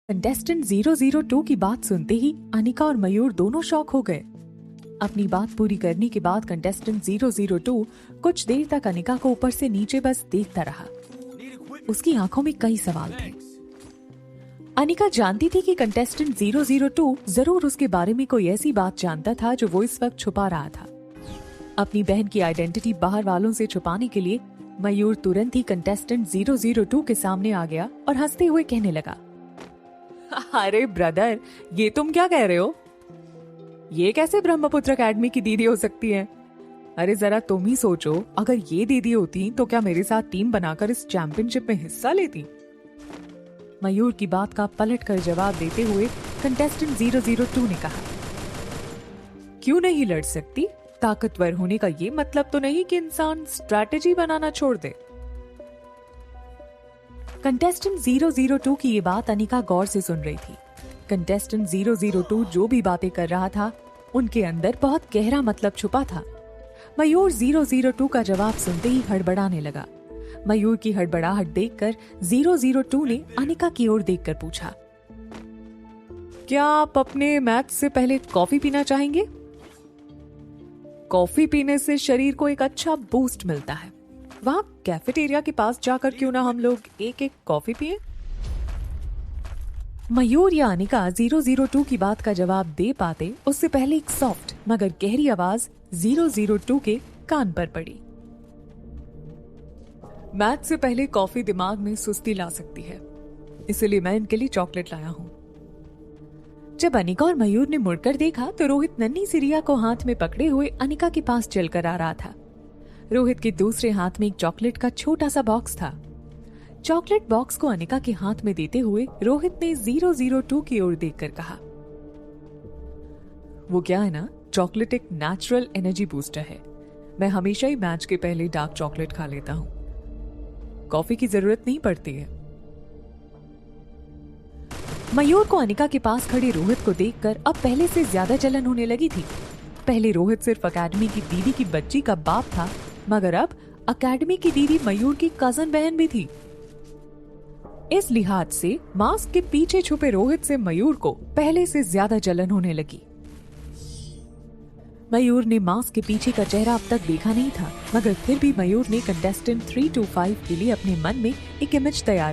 Contestant 002 की बात सुनते ही अनिका और मयूर दोनों शॉक हो गए। अपनी बात पूरी करने के बाद कंटेस्टेंट 002 कुछ देर तक अनिका को ऊपर से नीचे बस देखता रहा। उसकी आंखों में कई सवाल थे। अनिका जानती थी कि कंटेस्टेंट 002 जरूर उसके बारे में कोई ऐसी बात जानता था जो वो इस वक्त छुपा रहा था। अपनी बहन की आइडेंटिटी बाहर वालों से छुपाने के लिए मयूर तुरंत ही कंटेस्टेंट 002 के सामने आ गया और हंसते हुए कहने लगा, अरे ब्रदर, ये तुम क्या कह रहे हो? ये कैसे ब्रह्मपुत्र एकेडमी की दीदी हो सकती है? अरे जरा तुम ही सोचो, अगर ये दीदी होती तो क्या मेरे साथ टीम बनाकर इस चैंपियनशिप में हिस्सा लेती? मयूर की बात का पलट कर जवाब देते हुए कंटेस्टेंट 002 ने कहा, क्यों नहीं लड़ सकती? ताकतवर होने का ये मतलब तो नहीं कि इंसान स्ट्रैटेजी बनाना छोड़ दे। कंटेस्टेंट 002 की ये बात अनिका गौर से सुन रही थी। कंटेस्टेंट 002 जो भी बातें कर रहा था, उनके अंदर बहुत गहरा मतलब छुपा था। मयूर 002 का जवाब सुनते ही हड़बड़ाने लगा। मयूर की हड़बड़ाहट देखकर 002 ने अनिका की ओर देखकर पूछा, क्या आप अपने मैच से पहले कॉफी पीना चाहेंगे? कॉफी पीने से शरीर को एक अच्छा बूस्ट मिलता है। वहां कैफेटेरिया के पास जाकर क्यों ना हम लोग एक एक कॉफी पिए? मयूर या अनिका 002 की बात का जवाब दे पाते उससे पहले एक सॉफ्ट मगर गहरी आवाज 002 के कान पर पड़ी। मैच से पहले कॉफी दिमाग में सुस्ती ला सकती है, इसलिए मैं इनके लिए चॉकलेट लाया हूं। जब अनिका और मयूर ने मुड़कर देखा तो रोहित नन्ही सी रिया को हाथ में पकड़े हुए अनिका के पास चलकर आ रहा था। रोहित के दूसरे हाथ में एक चॉकलेट का छोटा सा बॉक्स था। चॉकलेट बॉक्स को अनिका के हाथ में देते हुए रोहित ने 002 की ओर देखकर कहा, वो क्या है ना, चॉकलेट एक नेचुरल एनर्जी बूस्टर है। मैं हमेशा ही मैच के पहले डार्क चॉकलेट खा लेता हूँ। कॉफी की जरूरत नहीं पड़ती है। मयूर को अनिका के पास खड़े रोहित को देखकर अब पहले से ज्यादा जलन होने लगी थी। पहले रोहित सिर्फ अकेडमी की दीदी की बच्ची का बाप था, मगर अब अकेडमी की दीदी मयूर की कजन बहन भी थी। इस लिहाज से मास्क के पीछे छुपे रोहित से मयूर को पहले से ज्यादा जलन होने लगी। मयूर ने मास्क के पीछे का चेहरा अब तक देखा नहीं था, मगर फिर भी मयूर ने कंटेस्टेंट 325 के लिए अपने मन में एक इमेज तैयार